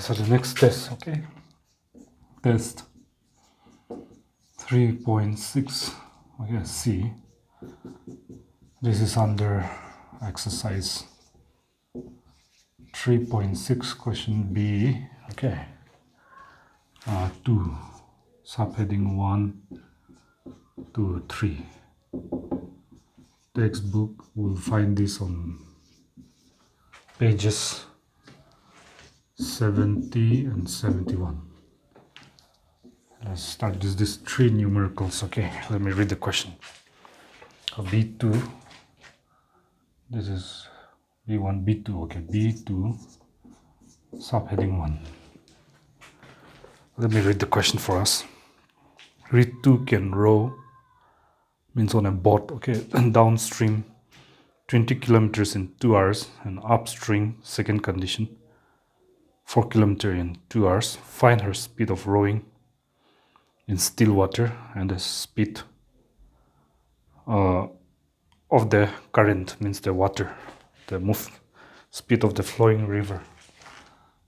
so the next test, okay, test 3.6, okay, C. This is under exercise 3.6, question B, okay. 2, subheading 1 to 3. Textbook will find this on pages 70 and 71. Let's start this 3 numericals. Okay, let me read the question. B2, this is B1, B2, okay, B2, subheading 1. Let me read the question for us. Read 2 can row, means on a boat, okay, and downstream 20 kilometers in 2 hours, and upstream, second condition, 4 kilometers in 2 hours. Find her speed of rowing in still water and the speed of the current, means the water, the speed of the flowing river.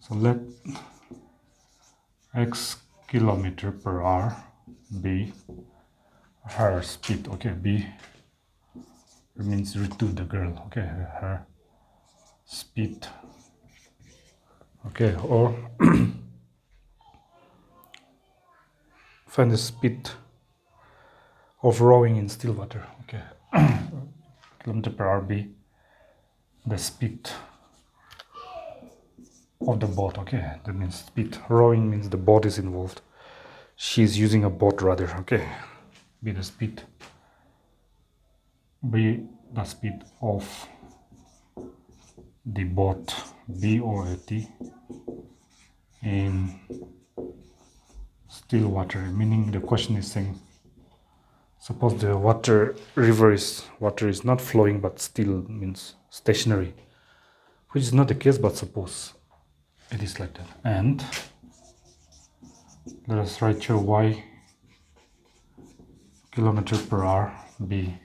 So let x kilometer per hour be her speed, okay, B means read to the girl, okay, her speed, okay, or find the speed of rowing in still water, okay. Kilometer per hour be the speed of the boat, okay, that means speed. Rowing means the boat is involved, she's using a boat rather, okay. Be the speed, be the speed of the boat, B-O-A-T, in still water, meaning the question is saying, suppose the water is not flowing but still, means stationary, which is not the case, but suppose it is like that. And let us write here y kilometer per hour be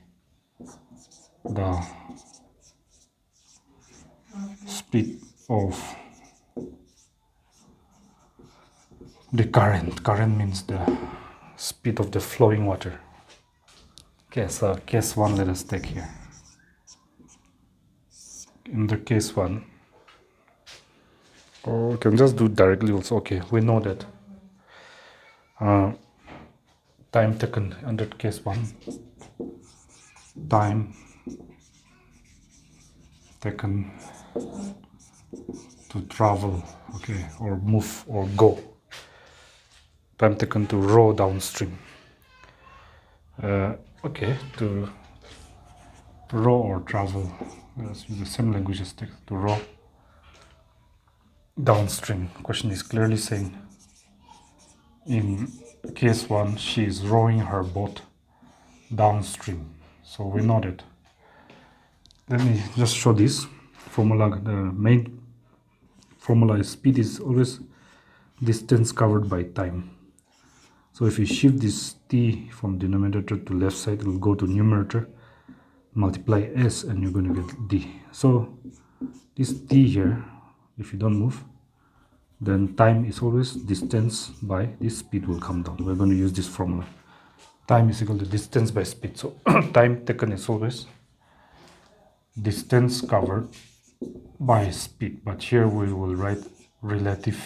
the speed of the current. Current means the speed of the flowing water. Okay, so case 1 let us take here. In the case 1, or we can just do it directly also. Okay, we know that time taken under case 1, time taken to travel, okay, or move or go, time taken to row downstream, okay, to row or travel, let's use the same language as text, to row downstream. Question is clearly saying in case 1 she is rowing her boat downstream, so we know that. Let me just show this formula. The main formula is speed is always distance covered by time. So if you shift this t from denominator to left side, it will go to numerator, multiply s, and you're going to get d. So this t here, if you don't move, then time is always distance by this speed will come down. We're going to use this formula. Time is equal to distance by speed. So time taken is always distance covered by speed, but here we will write relative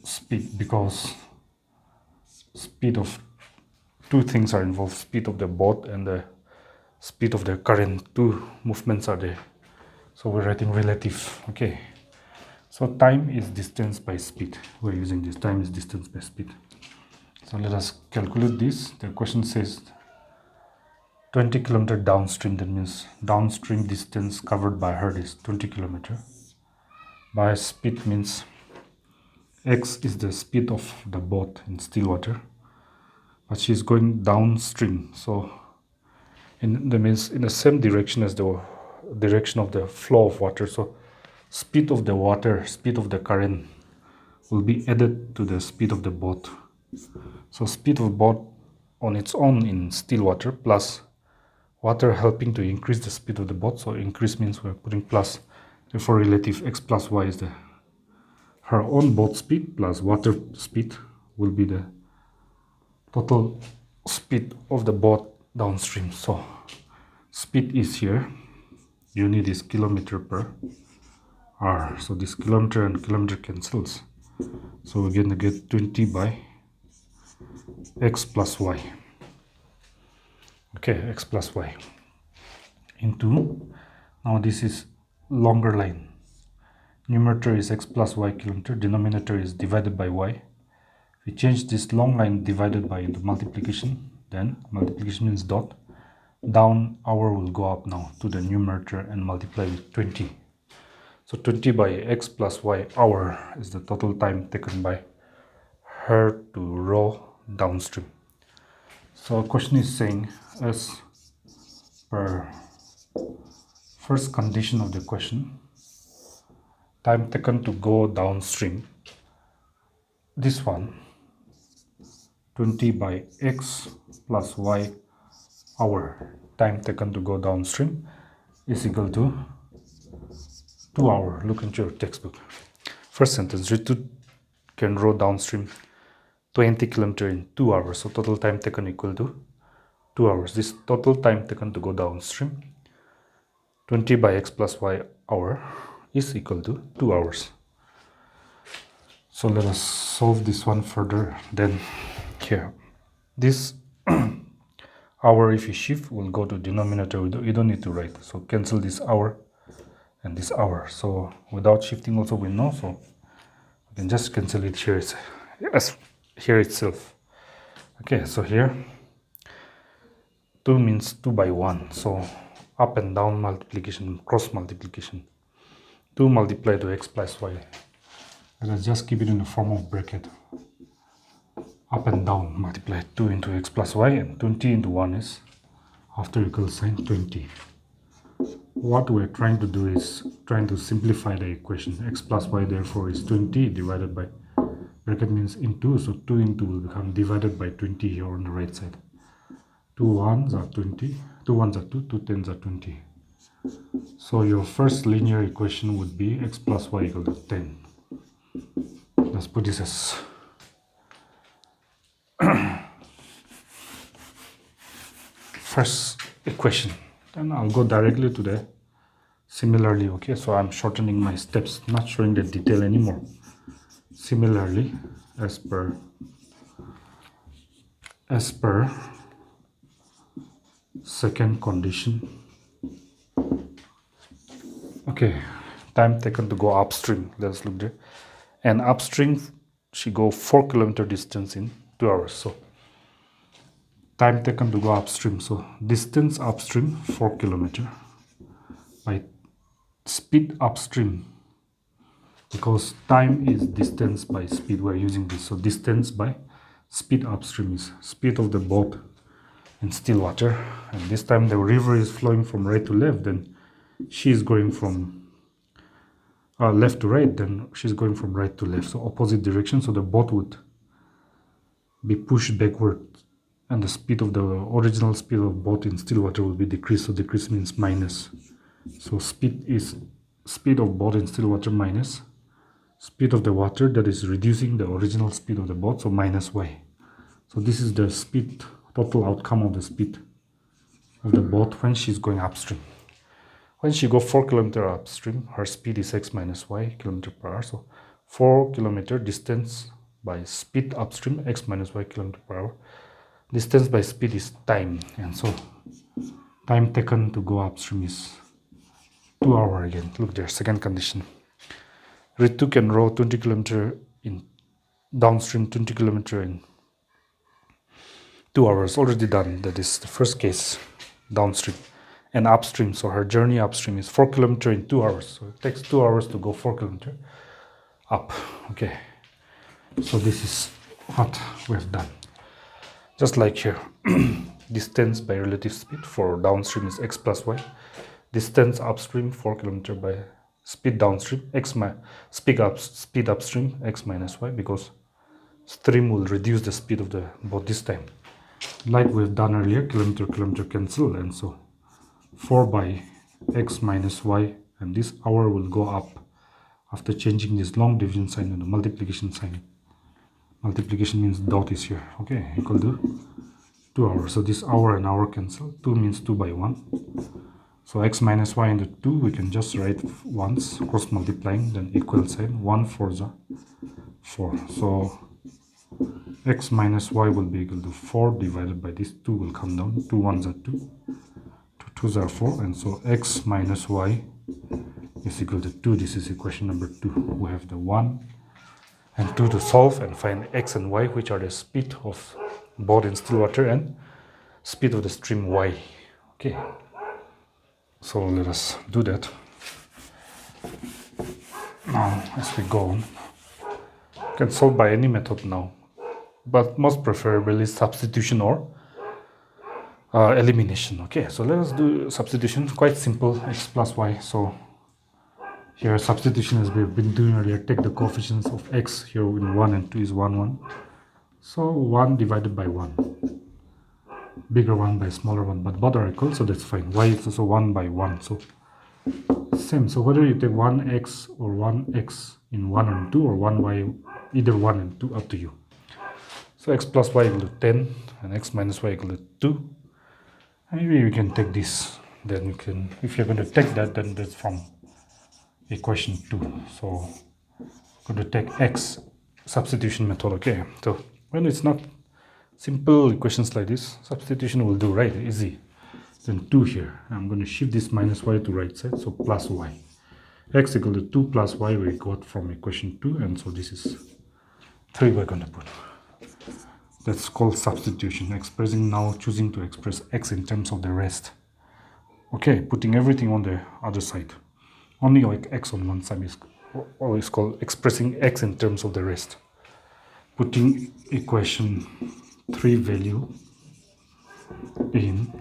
speed, because speed of 2 things are involved, speed of the boat and the speed of the current. 2 movements are there, so we're writing relative, okay. So time is distance by speed, we're using this, time is distance by speed. So let us calculate this. The question says 20 kilometer downstream, that means downstream distance covered by her is 20 kilometer. By speed means x is the speed of the boat in still water, but she's going downstream, so in the same direction as the direction of the flow of water. So speed of the water, speed of the current will be added to the speed of the boat. So speed of boat on its own in still water plus water helping to increase the speed of the boat. So increase means we're putting plus Therefore relative x plus y is her own boat speed plus water speed will be the total speed of the boat downstream. So speed is here, unit is kilometer per hour. So this kilometer and kilometer cancels. So we're going to get 20 by x plus y. Okay, x plus y into, now this is longer line. Numerator is x plus y kilometer, denominator is divided by y. If we change this long line divided by into multiplication, then multiplication means dot. Down hour will go up now to the numerator and multiply with 20. So 20 by x plus y hour is the total time taken by her to row downstream. So a question is saying, as per first condition of the question, time taken to go downstream, this one 20 by x plus y hour time taken to go downstream is equal to 2 hours. Look into your textbook. First sentence, Ritu can row downstream 20 km in 2 hours. So total time taken equal to 2 hours. This total time taken to go downstream, 20 by x plus y hour, is equal to 2 hours. So let us solve this one further. Then here, this hour, if you shift, will go to denominator. You don't need to write. So cancel this hour and this hour. So without shifting also we know. So you can just cancel it here. Yes, here itself. Okay, so here 2 means 2 by 1. So up and down multiplication, cross multiplication. 2 multiplied to x plus y. Let's just keep it in the form of bracket. Up and down multiply 2 into x plus y, and 20 into 1 is after equal sign 20. What we're trying to do is trying to simplify the equation. X plus y therefore is 20 divided by, bracket means into, so 2 into will become divided by 20 here on the right side. 2 1s are 20, 2 1s are 2, 2 10s are 20. So your first linear equation would be x plus y equal to 10. Let's put this as first equation. Then I'll go directly to the similarly. Okay, so I'm shortening my steps, not showing the detail anymore. Similarly, as per second condition. Okay, time taken to go upstream. Let's look there. And upstream, she go 4 km distance in 2 hours. So time taken to go upstream. So distance upstream 4 km by speed upstream, because time is distance by speed. We're using this. So distance by speed upstream is speed of the boat in still water. And this time the river is flowing from right to left. Then she is going from left to right, then she's going from right to left, so opposite direction. So the boat would be pushed backward, and the speed of the original speed of boat in still water will be decreased. So decrease means minus. So speed is speed of boat in still water minus speed of the water, that is reducing the original speed of the boat, so minus y. So this is the speed, total outcome of the speed of the boat when she's going upstream. When she go 4 km upstream, her speed is x minus y km per hour. So 4 km distance by speed upstream, x minus y km per hour. Distance by speed is time, and so time taken to go upstream is 2 hours again. Look there, second condition. Ritu can row 20 km in downstream, 20 km in 2 hours. Already done. That is the first case, downstream. And upstream, so her journey upstream is 4 km in 2 hours. So it takes 2 hours to go 4 km up. Okay, so this is what we have done. Just like here, distance by relative speed for downstream is x plus y. Distance upstream 4 km by speed downstream, speed upstream x minus y, because stream will reduce the speed of the boat this time. Like we've done earlier, kilometer cancel, and so 4 by x minus y and this hour will go up after changing this long division sign to the multiplication sign. Multiplication means dot is here, okay, equal to 2 hours. So this hour and hour cancel. 2 means 2 by 1. So x minus y into 2, we can just write once, cross multiplying, then equal sign. 1 4s are 4. So x minus y will be equal to 4 divided by this 2 will come down. 2 1s are 2, 2 2s are 4, and so x minus y is equal to 2. This is equation number 2. We have the 1 and 2 to solve and find x and y, which are the speed of boat in still water and speed of the stream y. Okay, so let us do that. Now as we go on, you can solve by any method now, but most preferably substitution or elimination. Okay, so let us do substitution. Quite simple, x plus y. So here substitution, as we've been doing earlier, take the coefficients of x here in 1 and 2 is 1 1. So 1 divided by 1, bigger one by smaller one, but both are equal, so that's fine. Y is also 1 by 1, so same. So whether you take 1x or 1x in 1 and 2 or 1y, either 1 and 2, up to you. So x plus y equal to 10 and x minus y equal to 2. And maybe you can take this, then you can, if you're going to take that, then that's from equation 2. So I'm going to take x substitution method. Okay, so when it's not simple equations like this, substitution will do, right? Easy. Then 2 here. I'm going to shift this minus y to right side, so plus y. X equal to 2 plus y we got from equation 2, and so this is 3 we're going to put. That's called substitution. Expressing now, choosing to express x in terms of the rest. Okay, putting everything on the other side. Only like x on one side is always called expressing x in terms of the rest. Putting equation 3 value in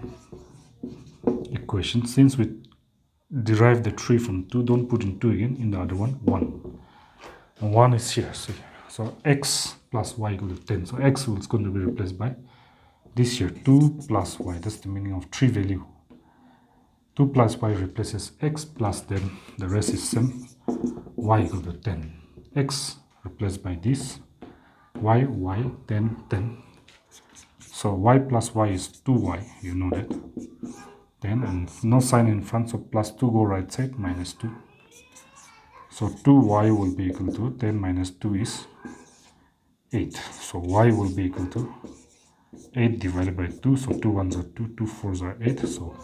equation. Since we derived the 3 from 2, don't put in 2 again. In the other one, 1. And 1 is here. So x plus y equal to 10. So x is going to be replaced by this here, 2 plus y. That's the meaning of 3 value. 2 plus y replaces x plus then the rest is same. Y equal to 10. X replaced by this. Y, 10, 10. So y plus y is 2y, you know that. 10, and no sign in front, so plus 2 go right side, minus 2. So 2y will be equal to 10 minus 2 is 8. So y will be equal to 8 divided by 2. So 2 1s are 2, 2 4s are 8. So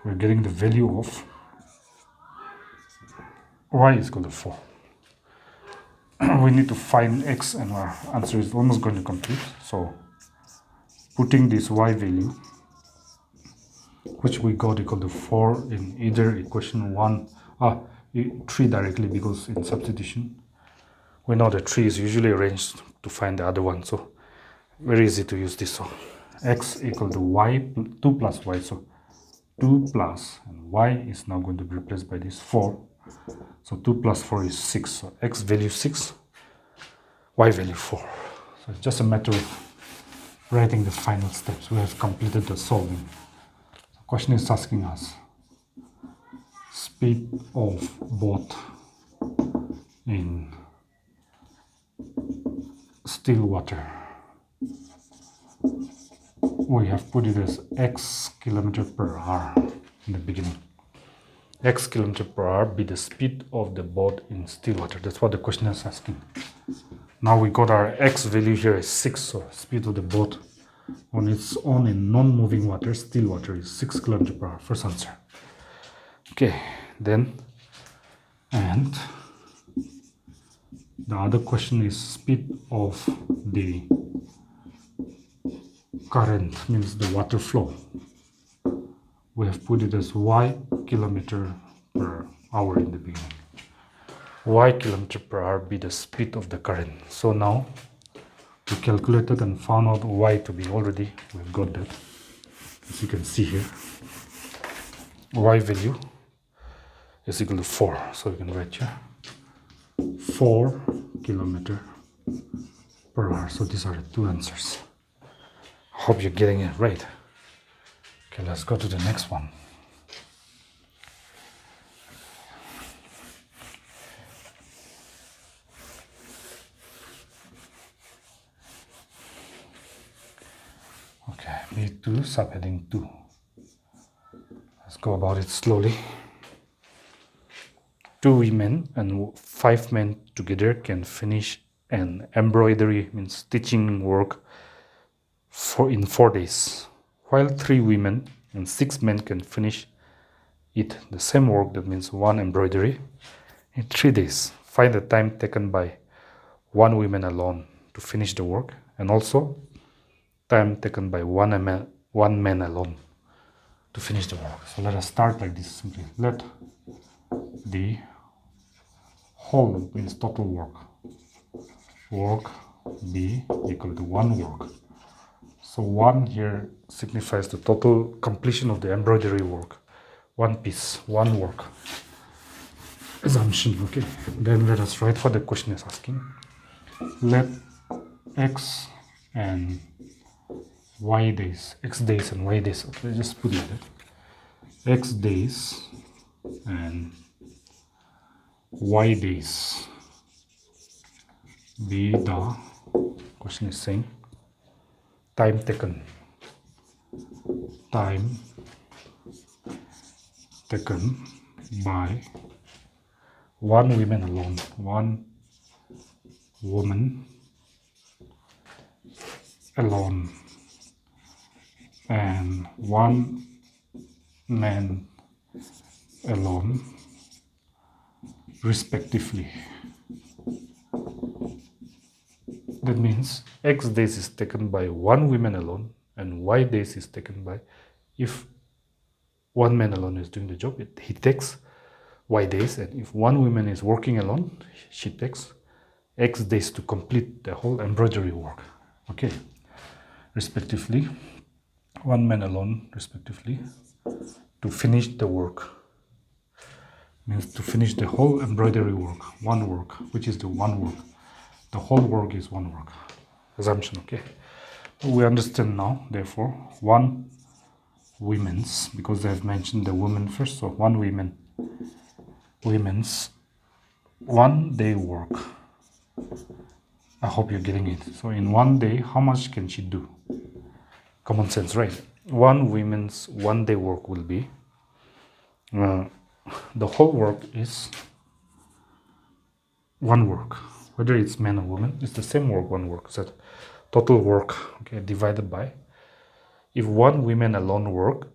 we're getting the value of y is equal to 4. We need to find x, and our answer is almost going to complete. So putting this y value, which we got equal to 4 in either equation 3 directly, because in substitution we know that 3 is usually arranged to find the other one, so very easy to use this. So x equal to y, 2 plus y, so 2 plus, and y is now going to be replaced by this 4. So 2 plus 4 is 6. So x value 6, y value 4. So it's just a matter of writing the final steps. We have completed the solving. The question is asking us speed of boat in still water. We have put it as x kilometer per hour in the beginning. X kilometer per hour be the speed of the boat in still water. That's what the question is asking. Now we got our x value here is 6, so speed of the boat on its own in non-moving water, still water, is 6 km per hour. First answer. Okay, then, and the other question is speed of the current, means the water flow. We have put it as y kilometer per hour in the beginning. Y kilometer per hour be the speed of the current. So now we calculated and found out y to be already, we've got that, as you can see here. Y value is equal to 4. So you can write here 4 kilometer per hour. So these are the two answers. Hope you're getting it right. Okay, let's go to the next one. V2 subheading 2. Let's go about it slowly. 2 women and 5 men together can finish an embroidery, means stitching work, in 4 days, while 3 women and 6 men can finish it, the same work, that means 1 embroidery, in 3 days. Find the time taken by 1 woman alone to finish the work, and also time taken by one man alone to finish the work. So let us start like this simply. Let the whole, means total work be equal to 1 work. So 1 here signifies the total completion of the embroidery work. 1 piece, 1 work. Assumption, okay. Then let us write what the question is asking. Let x and y days, x days and y days, okay, just put it there. X days and y days be the, question is saying, time taken by 1 woman alone, 1 woman alone, and 1 man alone, respectively. That means x days is taken by 1 woman alone and y days is taken by, if 1 man alone is doing the job, he takes y days, and if 1 woman is working alone, she takes x days to complete the whole embroidery work, okay, respectively. 1 man alone, respectively, to finish the work, means to finish the whole embroidery work, 1 work, which is the 1 work. The whole work is 1 work. Assumption, okay. We understand now, therefore, 1 women's, because they have mentioned the women first, so 1 women's 1 day work. I hope you're getting it. So in 1 day, how much can she do? Common sense, right? 1 women's 1 day work will be, the whole work is 1 work. Whether it's man or woman, it's the same work, 1 work. So total work, okay, divided by, if 1 woman alone work,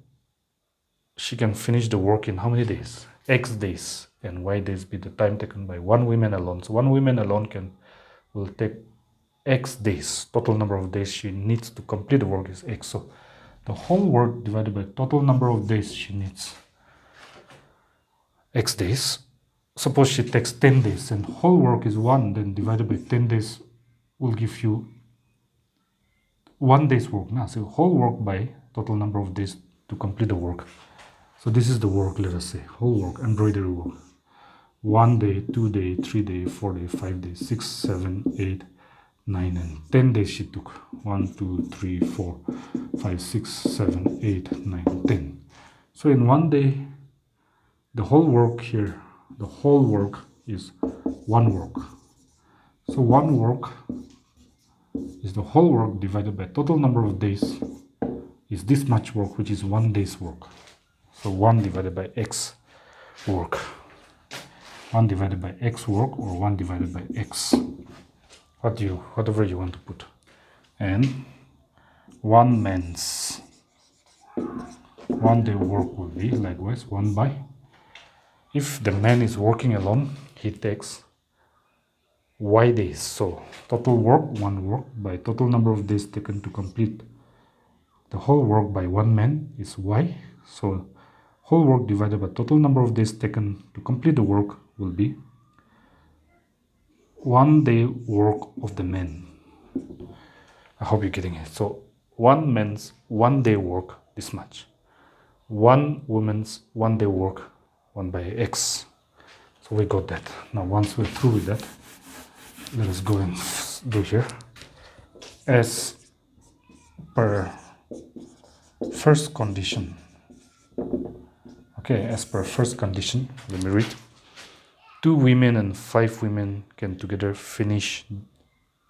she can finish the work in how many days? X days, and y days be the time taken by 1 woman alone. So 1 woman alone will take x days. Total number of days she needs to complete the work is x. So the whole work divided by total number of days she needs, x days. Suppose she takes 10 days and whole work is 1, then divided by 10 days will give you 1 day's work. Now, so whole work by total number of days to complete the work. So this is the work, let us say, whole work, embroidery work. 1 day, 2 day, 3 day, 4 day, 5 days, 6, 7, 8, 9, and 10 days she took. 1, 2, 3, 4, 5, 6, 7, 8, 9, 10. So in 1 day, the whole work here, the whole work is 1 work. So 1 work is the whole work divided by total number of days is this much work, which is 1 day's work. So 1 divided by x work. 1 divided by x work, or 1 divided by x. Whatever you want to put. And 1 man's 1 day work will be likewise 1 by, if the man is working alone, he takes y days. So total work, 1 work, by total number of days taken to complete the whole work by 1 man is y. So whole work divided by total number of days taken to complete the work will be 1 day work of the man. I hope you're getting it. So 1 man's 1 day work, this much. 1 woman's 1 day work, 1 by x. So we got that. Now once we're through with that, let us go and do here. As per first condition. Okay, as per first condition, let me read. 2 women and 5 women can together finish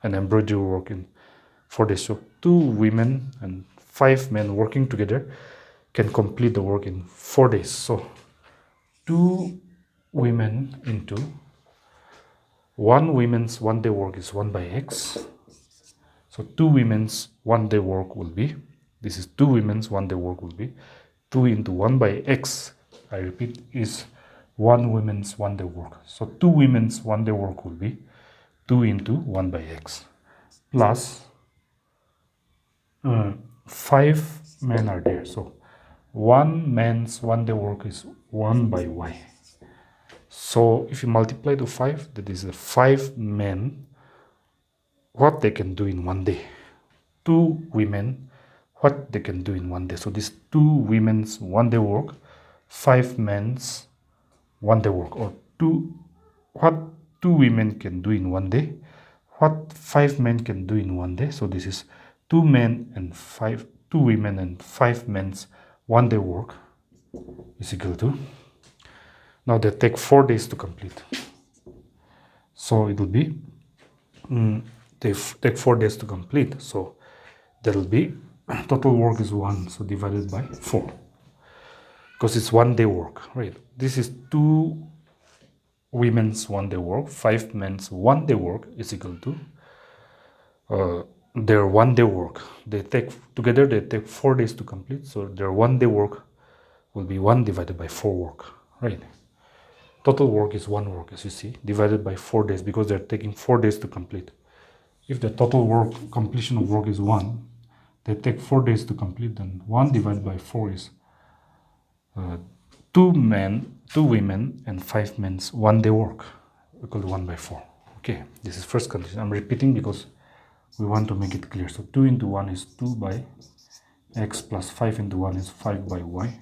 an embroidery work in 4 days. So 2 women and 5 men working together can complete the work in 4 days. So 2 women into 1 women's 1 day work is 1 by x. So 2 women's 1 day work will be, this is 2 women's 1 day work will be 2 into 1 by x, I repeat, is 1 women's 1 day work. So 2 women's 1 day work will be 2 into 1 by x plus 5 men are there. So 1 man's 1 day work is 1 by y. So if you multiply to 5, that is the 5 men, what they can do in 1 day. 2 women, what they can do in 1 day. So this 2 women's 1 day work, 5 men's 1 day work, or what 2 women can do in 1 day, what 5 men can do in 1 day. So this is 2 women and 5 men's 1 day work is equal to, now they take 4 days to complete. So it will be, they take 4 days to complete. So that will be, total work is 1, so divided by 4. Because it's 1 day work, right? This is 2 women's 1 day work, 5 men's 1 day work is equal to their 1 day work. They take 4 days to complete. So their 1 day work will be 1 divided by 4 work, right? Total work is 1 work, as you see, divided by 4 days, because they're taking 4 days to complete. If the total work, completion of work is 1, they take 4 days to complete, then 1 divided by 4 is 2 women and 5 men's 1 day work, equal to 1 by 4. Okay, this is first condition. I'm repeating because we want to make it clear. So 2 into 1 is 2 by x plus 5 into 1 is 5 by y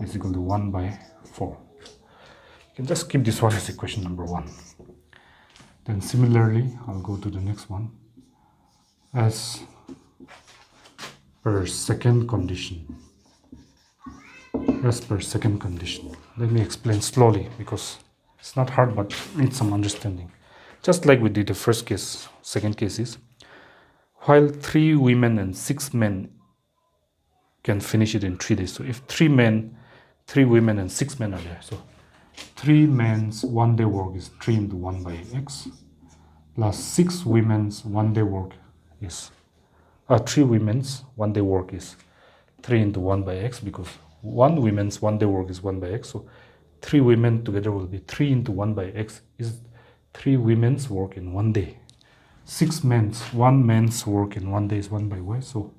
is equal to 1 by 4. You can just keep this one as equation number 1. Then similarly, I'll go to the next one. As per second condition. As per second condition. Let me explain slowly because it's not hard but needs some understanding. Just like we did the first case, second case is, while 3 women and 6 men can finish it in 3 days. So if 3 women and 6 men are there, so 3 men's 1 day work is 3 into 1 by x plus 6 women's 1 day work is 3 women's 1 day work is 3 into 1 by x, because 1 women's 1 day work is 1 by x. So 3 women together will be 3 into 1 by x is 3 women's work in 1 day. 1 man's work in 1 day is 1 by y. So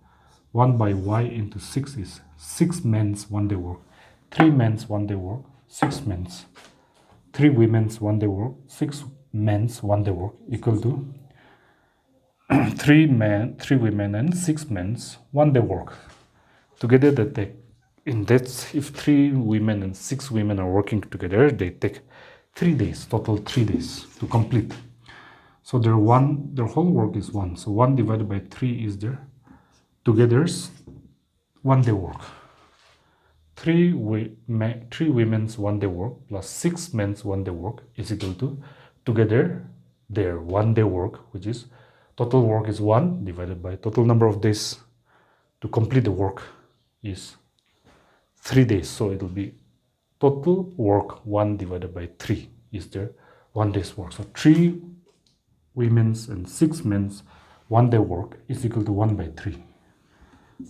1 by y into 6 is 6 men's 1 day work. 3 men's 1 day work, 6 men's. 3 women's 1 day work, 6 men's 1 day work equal to 3 women and 6 men's 1 day work. Together they take, if 3 women and 6 women are working together, they take 3 days, total 3 days to complete. So their whole work is 1. So 1 divided by 3 is their together's 1 day work. 3 women's 1 day work plus 6 men's 1 day work is equal to together their 1 day work, which is total work is 1 divided by total number of days to complete the work is 3 days. So it will be total work 1 divided by 3 is their 1 day's work. So 3 women's and 6 men's 1 day work is equal to 1 by 3.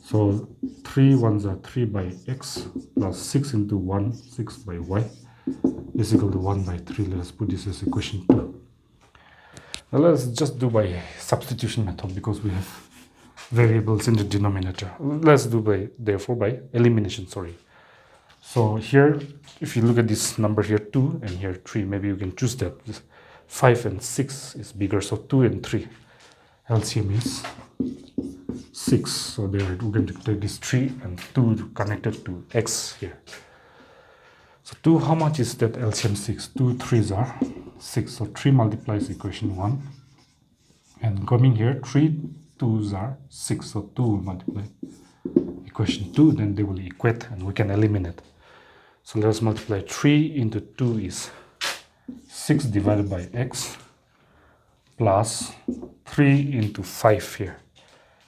So 3 ones are 3 by x plus 6 into 1, 6 by y is equal to 1 by 3. Let's put this as equation 2. Now let's just do by substitution method because we have variables in the denominator. Let's do therefore by elimination, So here, if you look at this number here 2 and here 3, maybe you can choose that. 5 and 6 is bigger, so 2 and 3. LCM is 6, so there we're going to take this 3 and 2 connected to x here. So 2, how much is that LCM 6? 2 3s are 6, so 3 multiplies equation 1. And coming here, 3 2s are 6, so 2 will multiply equation 2, then they will equate and we can eliminate. So let us multiply 3 into 2 is 6 divided by x plus 3 into 5 here.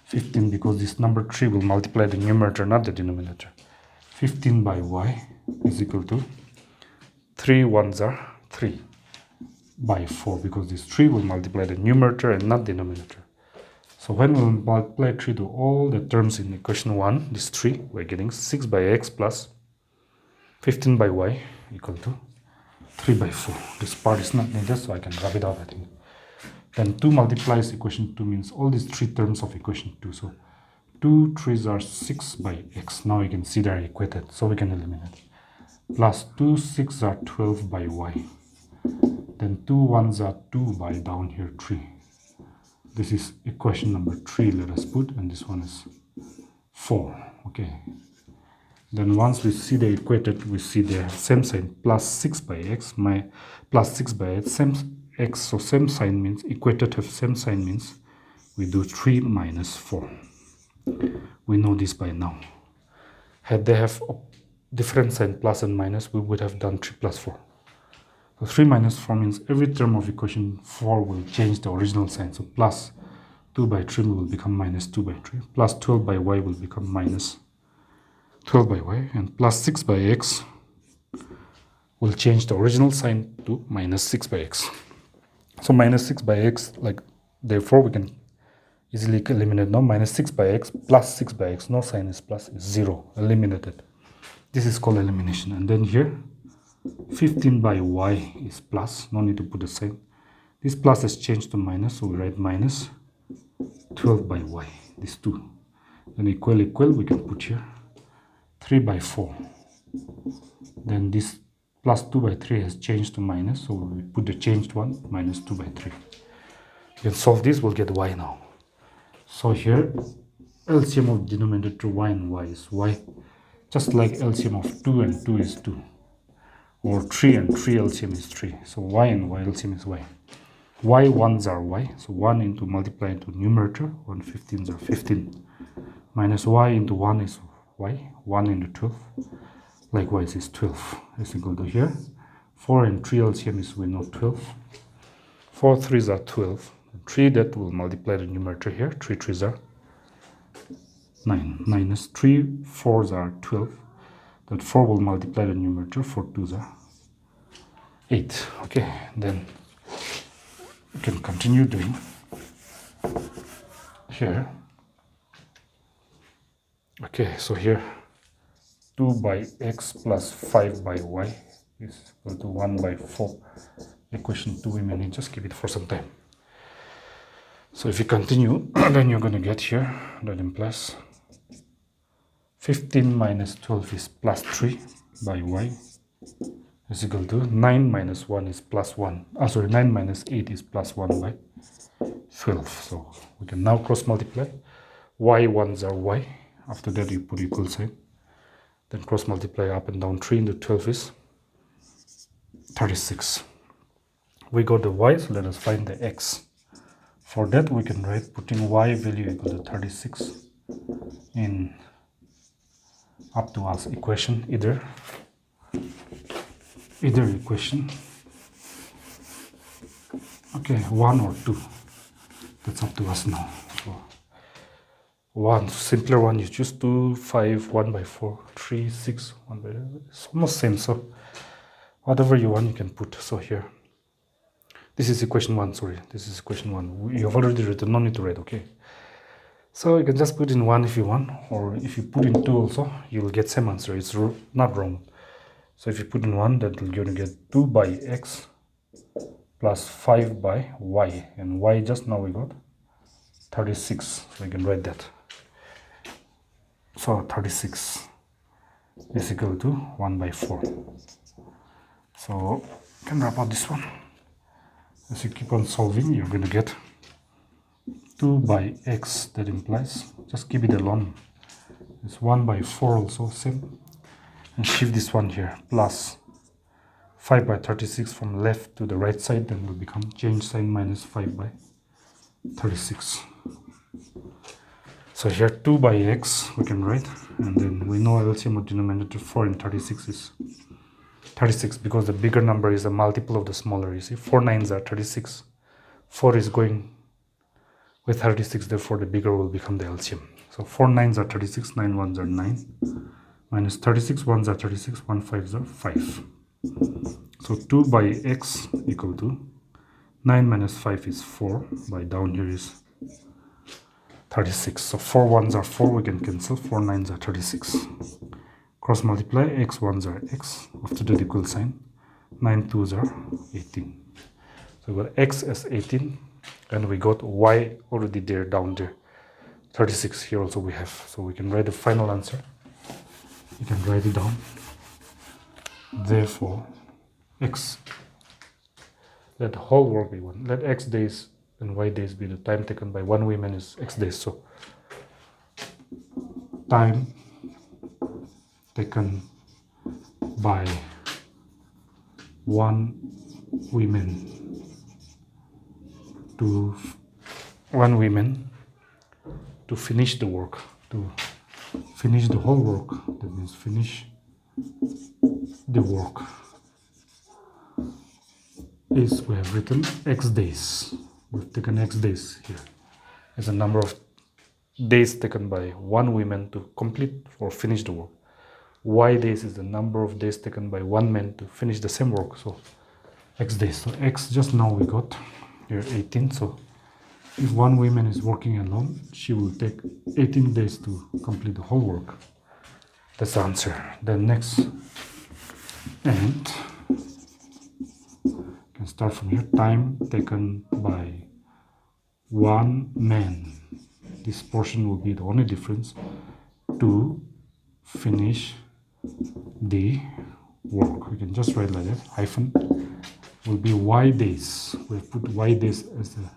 15 because this number 3 will multiply the numerator, not the denominator. 15 by y is equal to 3 ones are 3 by 4 because this 3 will multiply the numerator and not denominator. So when we multiply 3 to all the terms in equation 1, this 3, we're getting 6 by x plus 15 by y equal to 3 by 4. This part is not needed, so I can rub it out, I think. Then 2 multiplies equation 2 means all these 3 terms of equation 2. So 2 3s are 6 by x. Now you can see they are equated, so we can eliminate. Plus 2 6 are 12 by y. Then 2 1s are 2 by down here 3. This is equation number 3, let us put, and this one is 4. Okay. Then once we see the equated, we see the same sign, plus 6 by x, plus 6 by x, same x, so same sign means, equated have same sign means, we do 3 minus 4. We know this by now. Had they have different sign, plus and minus, we would have done 3 plus 4. So 3 minus 4 means every term of equation 4 will change the original sign. So plus 2 by 3 will become minus 2 by 3. Plus 12 by y will become minus 12 by y. And plus 6 by x will change the original sign to minus 6 by x. So minus 6 by x, like, therefore we can easily eliminate now. Minus 6 by x plus 6 by x, no sign is plus, is 0. Eliminated. This is called elimination. And then here 15 by y is plus, no need to put a sign. This plus has changed to minus, so we write minus 12 by y, this 2. Then equal, we can put here 3 by 4. Then this plus 2 by 3 has changed to minus, so we put the changed one, minus 2 by 3. We can solve this, we'll get y now. So here, LCM of denominator y and y is y, just like LCM of 2 and 2 is 2. Or 3 and 3 LCM is 3. So y and y LCM is y. Y 1s are y. So 1 into multiply into numerator. 1 15s are 15. Minus y into 1 is y. 1 into 12. Likewise is 12. Is equal to here. 4 and 3 LCM is, we know, 12. 4 3s are 12. 3 that will multiply the numerator here. 3 3s are 9. Minus 3 4s are 12. That 4 will multiply the numerator, 4 2s are 8. Okay, then we can continue doing here. Okay, so here 2 by x plus 5 by y is equal to 1 by 4. Equation 2 we may need, just keep it for some time. So if you continue, then you're going to get here, that implies 15 minus 12 is plus 3 by y is equal to 9 minus 1 is plus 1. 9 minus 8 is plus 1 by 12. So we can now cross multiply. Y 1s are y. After that you put equal sign. Then cross multiply up and down. 3 into 12 is 36. We got the y, so let us find the x. For that we can write putting y value equal to 36 in up to us equation, either equation, okay, 1 or 2, that's up to us now. So 1, simpler one, you choose 2 5 1 by 4 3 6 1 by, it's almost same, so whatever you want you can put. So here this is equation 1, sorry, this is equation 1, you have already written, no need to write. Okay, so you can just put in 1 if you want, or if you put in 2 also, you will get same answer. It's not wrong. So if you put in 1, that will going to get 2 by x plus 5 by y, and y just now we got 36, so we can write that. So 36 is equal to 1 by 4. So you can wrap up this one. As you keep on solving, you're going to get 2 by x, that implies, just keep it alone, it's 1 by 4 also, same, and shift this one here, plus 5 by 36 from left to the right side, then will become change sign minus 5 by 36. So here 2 by x we can write, and then we know LCM of denominator 4 and 36 is 36, because the bigger number is a multiple of the smaller. You see, 4 9s are 36, 4 is going with 36, therefore the bigger will become the LCM. So 4 9s are 36, 9 1s are 9, minus 36 1s are 36, 1 5s are 5. So 2 by x equal to 9 minus 5 is 4, by down here is 36. So 4 1s are 4, we can cancel, 4 9s are 36. Cross multiply, x 1s are x, after the equal sign, 9 2s are 18. So we got x as 18, and we got y already there, down there, 36 here also we have. So we can write the final answer. You can write it down. Therefore, x, let the whole work be 1. Let x days and y days be the time taken by one woman is x days. So time taken by one woman to finish the work, to finish the whole work. That means finish the work is, we have written x days. We've taken x days here as a number of days taken by one woman to complete or finish the work. Y days is the number of days taken by one man to finish the same work. So x days. So x just now we got here 18. So if one woman is working alone, she will take 18 days to complete the whole work. That's the answer. Then next, and can start from here. Time taken by one man. This portion will be the only difference, to finish the work. We can just write like that. Hyphen will be y days. We put y days as the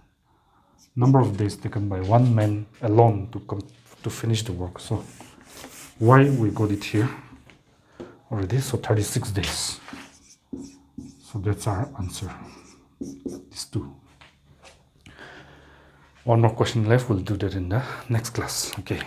number of days taken by one man alone to finish the work. So y, we got it here already. So 36 days. So that's our answer. These two. One more question left. We'll do that in the next class. Okay.